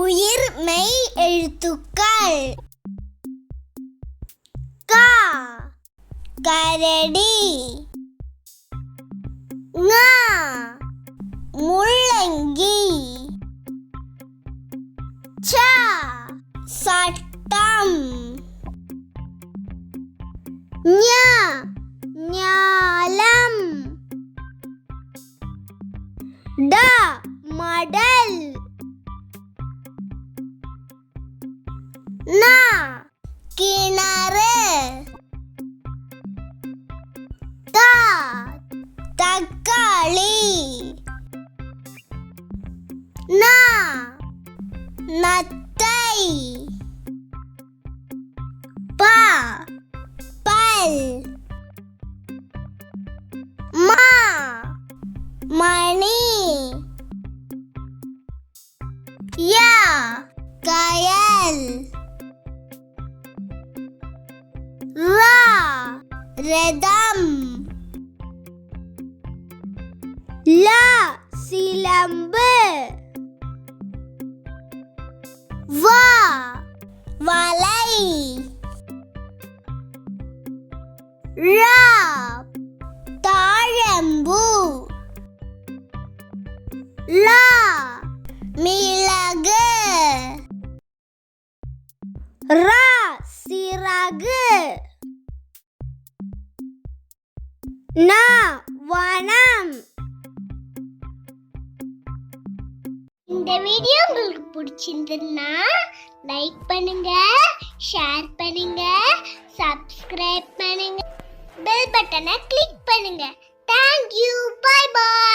உயிர் மெய் எழுத்துக்கள். கா கரடி, ஙா முள்ளங்கி, ச சட்டம், ஞ ஞாலம், ட மடல், ந கிணறு, த தக்காளி, ந நத்தை, ப பல், ம மணி, ய கயல், ர ரதம், ல சிலம்பு, வ வலை, ழ தாழம்பூ, ல மிளகு, ர சிறகு, ந வனம். இந்த வீடியோ உங்களுக்கு பிடிச்சிருந்ததுன்னா லைக் பண்ணுங்க, ஷேர் பண்ணுங்க, சப்ஸ்கிரைப் பண்ணுங்க, பெல் பட்டனை கிளிக் பண்ணுங்க. Thank you. Bye bye.